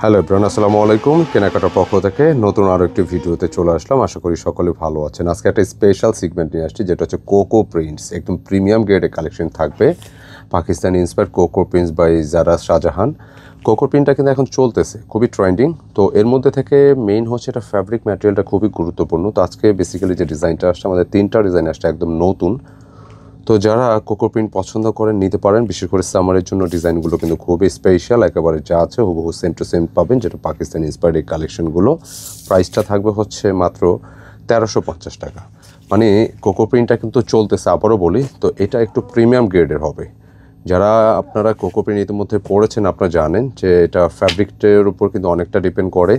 Hello everyone, আসসালামু আলাইকুম। কেনাকাটার পক্ষ থেকে নতুন আরও একটি ভিডিওতে চলে আসলাম। আশা করি সকলে ভালো আছেন। আজকে একটা স্পেশাল সেগমেন্ট নিয়ে আসছি, যেটা হচ্ছে কোকো প্রিন্টস। একদম প্রিমিয়াম গ্রেডের কালেকশন থাকবে। Pakistani inspired Coco Prints by Zara Shahjahan. কোকো প্রিন্টটা কিন্তু এখন চলতেছে, খুবই ট্রেন্ডিং। তো এর মধ্যে থেকে মেইন হচ্ছে এটা ফ্যাব্রিক ম্যাটেরিয়ালটা খুবই গুরুত্বপূর্ণ। তো আজকে বেসিক্যালি যে ডিজাইনটা আসছে, আমাদের 3টা ডিজাইন আসছে একদম নতুন। তো যারা কোকো প্রিন্ট পছন্দ করেন নিতে পারেন। বিশেষ করে সামারের জন্য ডিজাইনগুলো কিন্তু খুবই স্পেশাল, একেবারে যা আছে হুবহু সেম টু সেম পাবেন, যেটা পাকিস্তানি ইন্সপায়ার্ড এই কালেকশনগুলো। প্রাইসটা থাকবে হচ্ছে মাত্র 1350 টাকা। মানে কোকো প্রিন্টটা কিন্তু চলতেছে, আবারও বলি। তো এটা একটু প্রিমিয়াম গ্রেডের হবে। যারা আপনারা কোকো প্রিন্ট ইতিমধ্যে পড়েছেন, আপনারা জানেন যে এটা ফ্যাব্রিকটার উপর কিন্তু অনেকটা ডিপেন্ড করে।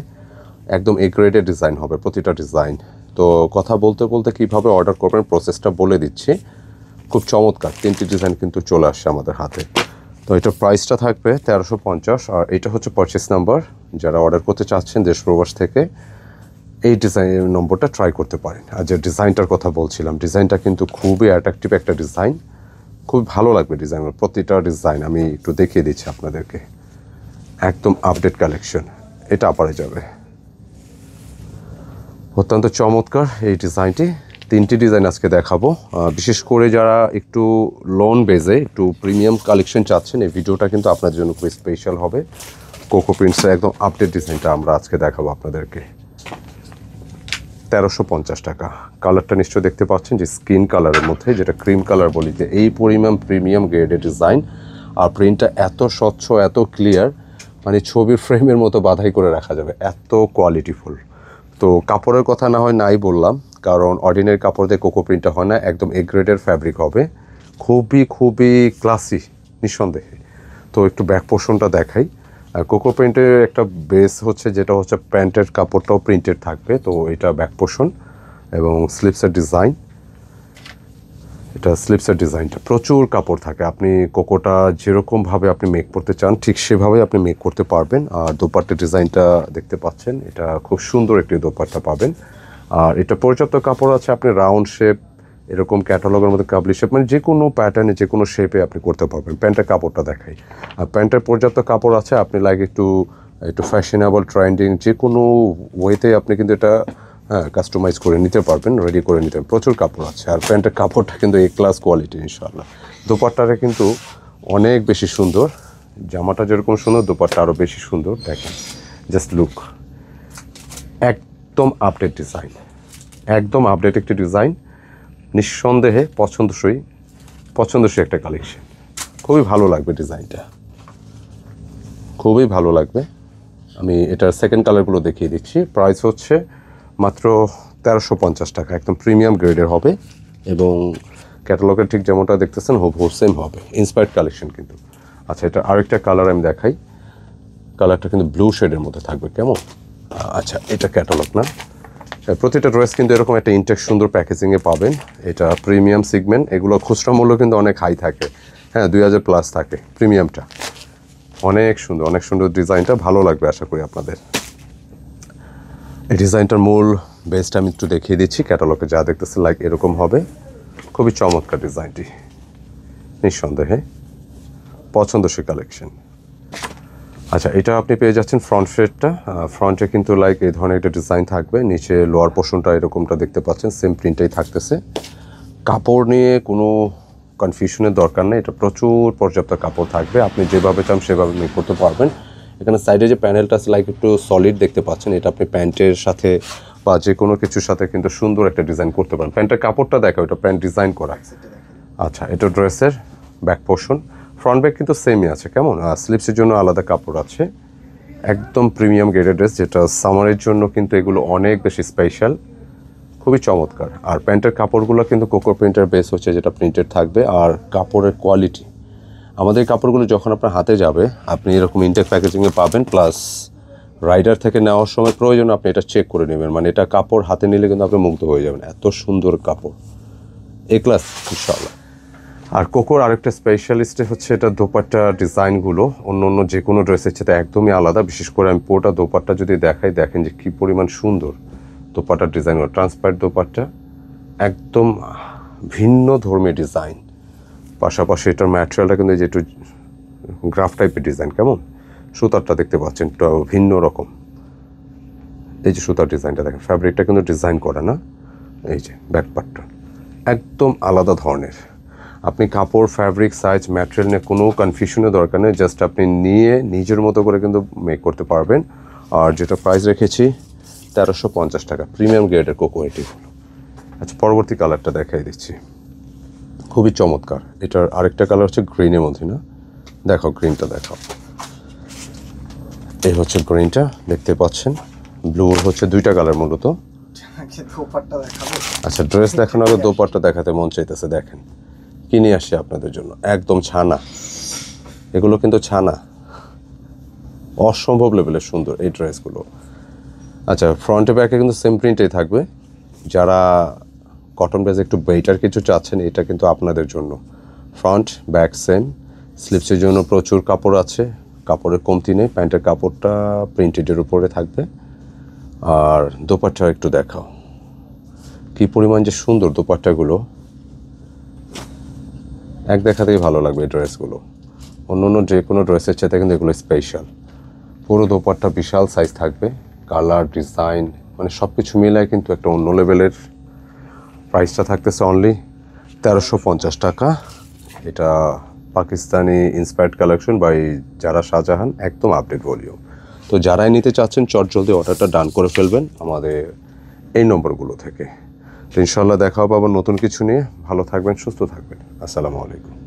একদম এ গ্রেডের ডিজাইন হবে প্রতিটা ডিজাইন। তো কথা বলতে বলতে কীভাবে অর্ডার করবেন প্রসেসটা বলে দিচ্ছি। খুব চমৎকার 3টি ডিজাইন কিন্তু চলে আসছে আমাদের হাতে। তো এটার প্রাইসটা থাকবে 1350। আর এটা হচ্ছে পারচেস নাম্বার। যারা অর্ডার করতে চাচ্ছেন দেশ প্রবাস থেকে, এই ডিজাইনের নম্বরটা ট্রাই করতে পারেন। আর যে ডিজাইনটার কথা বলছিলাম, ডিজাইনটা কিন্তু খুবই অ্যাট্রাকটিভ একটা ডিজাইন। খুব ভালো লাগবে ডিজাইন, প্রতিটা ডিজাইন আমি একটু দেখিয়ে দিচ্ছি আপনাদেরকে। একদম আপডেট কালেকশন, এটা আপারে যাবে। অত্যন্ত চমৎকার এই ডিজাইনটি। 3টি ডিজাইন আজকে দেখাবো। বিশেষ করে যারা একটু লোন বেজে একটু প্রিমিয়াম কালেকশন চাচ্ছেন, এই ভিডিওটা কিন্তু আপনাদের জন্য খুব স্পেশাল হবে। কোকো প্রিন্টসের একদম আপডেট ডিজাইনটা আমরা আজকে দেখাবো আপনাদেরকে। 1350 টাকা। কালারটা নিশ্চয়ই দেখতে পাচ্ছেন যে স্কিন কালারের মধ্যে, যেটা ক্রিম কালার বলি, যে এই পরিমাণ প্রিমিয়াম গ্রেডের ডিজাইন। আর প্রিন্টটা এত স্বচ্ছ, এত ক্লিয়ার, মানে ছবির ফ্রেমের মতো বাঁধাই করে রাখা যাবে, এত কোয়ালিটিফুল। তো কাপড়ের কথা না হয় নাই বললাম, কারণ অর্ডিনারি কাপড় দিয়ে কোকো প্রিন্টটা হয় না, একদম এ গ্রেডের ফ্যাব্রিক হবে। খুবই খুবই ক্লাসি নিঃসন্দেহে। তো একটু ব্যাক পোর্শনটা দেখাই। কোকো প্রিন্টের একটা বেস হচ্ছে, যেটা হচ্ছে প্যান্টের কাপড়টাও প্রিন্টেড থাকবে। তো এটা ব্যাক পোর্শন এবং স্লিপসের ডিজাইন। এটা স্লিপসের ডিজাইনটা প্রচুর কাপড় থাকে। আপনি কোকোটা যেরকমভাবে আপনি মেক করতে চান, ঠিক সেভাবে আপনি মেক করতে পারবেন। আর দোপাট্টার ডিজাইনটা দেখতে পাচ্ছেন, এটা খুব সুন্দর একটি দোপাট্টা পাবেন। আর এটা পর্যাপ্ত কাপড় আছে, আপনি রাউন্ড শেপ, এরকম ক্যাটালগের মধ্যে কাবলি শেপ, মানে যে কোনো প্যাটার্নে যে কোনো শেপে আপনি করতে পারবেন। প্যান্টের কাপড়টা দেখাই। আর প্যান্টের পর্যাপ্ত কাপড় আছে, আপনি লাইক একটু ফ্যাশনেবল ট্রেন্ডিং যে কোনো ওয়েতে আপনি কিন্তু এটা কাস্টমাইজ করে নিতে পারবেন, রেডি করে নিতে পারবেন। প্রচুর কাপড় আছে। আর প্যান্টের কাপড়টা কিন্তু এ ক্লাস কোয়ালিটি ইনশাআল্লাহ। দোপাট্টাটা কিন্তু অনেক বেশি সুন্দর। জামাটা যেরকম সুন্দর, দোপাট্টা আরও বেশি সুন্দর। দেখেন, জাস্ট লুক। একদম আপডেট ডিজাইন, একদম আপডেট একটি ডিজাইন। নিঃসন্দেহে পছন্দসই একটা কালেকশন। খুবই ভালো লাগবে ডিজাইনটা, খুবই ভালো লাগবে। আমি এটার সেকেন্ড কালারগুলো দেখিয়ে দিচ্ছি। প্রাইস হচ্ছে মাত্র 1350 টাকা। একদম প্রিমিয়াম গ্রেডের হবে এবং ক্যাটালগের ঠিক যেমনটা দেখতেছেন হুবহু সেম হবে। ইন্সপায়ার্ড কালেকশন কিন্তু। আচ্ছা, এটা আরেকটা কালার আমি দেখাই। কালারটা কিন্তু ব্লু শেডের মধ্যে থাকবে, কেমন? আচ্ছা, এটা ক্যাটালগ না। প্রতিটা ড্রেস কিন্তু এরকম একটা ইনটেক সুন্দর প্যাকেজিংয়ে পাবেন। এটা প্রিমিয়াম সিগমেন্ট। এগুলো খুচরা মূল্য কিন্তু অনেক হাই থাকে, 2000 প্লাস থাকে। প্রিমিয়ামটা অনেক সুন্দর, অনেক সুন্দর ডিজাইনটা। ভালো লাগবে আশা করি আপনাদের। এই ডিজাইনটার মূল বেসটা আমি একটু দেখিয়ে দিচ্ছি। ক্যাটালগে যা দেখতেছে লাইক এরকম হবে। খুবই চমৎকার ডিজাইনটি, নিঃসন্দেহে পছন্দসই কালেকশন। আচ্ছা, এটা আপনি পেয়ে যাচ্ছেন ফ্রন্ট শেডটা। ফ্রন্টে কিন্তু লাইক এই ধরনের একটা ডিজাইন থাকবে। নিচে লোয়ার পোর্শনটা এরকমটা দেখতে পাচ্ছেন, সেম প্রিন্টটাই থাকতেছে। কাপড় নিয়ে কোনো কনফিউশনের দরকার নেই। এটা প্রচুর পর্যাপ্ত কাপড় থাকবে, আপনি যেভাবে চান সেভাবে মেক করতে পারবেন। এখানে সাইডে যে প্যানেলটা আছে লাইক একটু সলিড দেখতে পাচ্ছেন, এটা আপনি প্যান্টের সাথে বা যে কোনো কিছুর সাথে কিন্তু সুন্দর একটা ডিজাইন করতে পারেন। প্যান্টের কাপড়টা দেখো, এটা প্যান্ট ডিজাইন করা। আচ্ছা, এটা ড্রেসের ব্যাক পোর্শন। ফ্রন্ট ব্যাক কিন্তু সেমই আছে, কেমন? স্লিপসের জন্য আলাদা কাপড় আছে। একদম প্রিমিয়াম গ্রেডের ড্রেস, যেটা সামারের জন্য কিন্তু এগুলো অনেক বেশি স্পেশাল। খুবই চমৎকার। আর প্যান্টের কাপড়গুলো কিন্তু কোকো প্রিন্টের বেস হচ্ছে, যেটা প্রিন্টেড থাকবে। আর কাপড়ের কোয়ালিটি, আমাদের কাপড়গুলো যখন আপনার হাতে যাবে, আপনি এরকম ইনটেক প্যাকেজিংয়ে পাবেন। প্লাস রাইডার থেকে নেওয়ার সময় প্রয়োজন আপনি এটা চেক করে নেবেন। মানে এটা কাপড় হাতে নিলে কিন্তু আপনি মুগ্ধ হয়ে যাবেন, এত সুন্দর কাপড়, এ ক্লাস ইনশাআল্লাহ। আর কোকোর আরেকটা স্পেশালিস্ট হচ্ছে এটা দোপাট্টা ডিজাইনগুলো অন্য অন্য যে কোনো ড্রেসের সাথে একদমই আলাদা। বিশেষ করে আমি পুরোটা দোপাট্টা যদি দেখাই, দেখেন যে কী পরিমাণ সুন্দর দোপাট্টার ডিজাইনগুলো। ট্রান্সপারেন্ট দোপাট্টা, একদম ভিন্ন ধর্মী ডিজাইন। পাশাপাশি এটার ম্যাটেরিয়ালটা কিন্তু এই যে একটু গ্রাফ টাইপের ডিজাইন, কেমন সুতারটা দেখতে পাচ্ছেন ভিন্ন রকম। এই যে সুতার ডিজাইনটা দেখেন, ফ্যাব্রিকটা কিন্তু ডিজাইন করা না। এই যে ব্যাক পার্টটা একদম আলাদা ধরনের। আপনি কাপড়, ফ্যাব্রিক, সাইজ, ম্যাটেরিয়াল নিয়ে কোনো কনফিউশনের দরকার নেই, জাস্ট আপনি নিয়ে নিজের মতো করে কিন্তু মেক করতে পারবেন। আর যেটা প্রাইস রেখেছি 1350 টাকা, প্রিমিয়াম গ্রেডের কোকো এটিগুলো। আচ্ছা, পরবর্তী কালারটা দেখাই দিচ্ছি, খুবই চমৎকার। এটার আরেকটা কালার হচ্ছে গ্রিনের মধ্যে, না দেখো গ্রিনটা দেখাও। এই হচ্ছে গ্রিনটা, দেখতে পাচ্ছেন। ব্লুর হচ্ছে দুইটা কালার মূলত। আচ্ছা, ড্রেস দেখানো আগে দোপাট্টা দেখাতে মন চাইতেছে। দেখেন কি নিয়ে আসছে আপনাদের জন্য, একদম ছানা। এগুলো কিন্তু ছানা, অসম্ভব লেভেলের সুন্দর এই ড্রেসগুলো। আচ্ছা, ফ্রন্টে ব্যাকে কিন্তু সেম প্রিন্টেই থাকবে। যারা কটন বেজ একটু বেটার কিছু চাচ্ছেন, এটা কিন্তু আপনাদের জন্য। Front back same. স্লিপসের জন্য প্রচুর কাপড় আছে, কাপড়ের কমতি নেই। প্যান্টের কাপড়টা প্রিন্টেডের উপরে থাকবে। আর দোপাট্টা একটু দেখাও, কি পরিমাণ যে সুন্দর দোপাট্টাগুলো, এক দেখাতেই ভালো লাগবে এই ড্রেসগুলো। অন্য অন্য যে কোনো ড্রেসের চাইতে কিন্তু এগুলো স্পেশাল। পুরো দোপাট্টা বিশাল সাইজ থাকবে, কালার, ডিজাইন, মানে সব কিছু মিলায় কিন্তু একটা অন্য লেভেলের। প্রাইসটা থাকতেছে অনলি 1350 টাকা। এটা পাকিস্তানি ইন্সপায়ার্ড কালেকশন বাই যারা শাহজাহান, একদম আপডেট ভলিউম। তো যারাই নিতে চাচ্ছেন চট জলদি অর্ডারটা ডান করে ফেলবেন আমাদের এই নম্বরগুলো থেকে। তো ইনশাল্লাহ দেখা হবে আবার নতুন কিছু নিয়ে। ভালো থাকবেন, সুস্থ থাকবেন। আসসালামু আলাইকুম।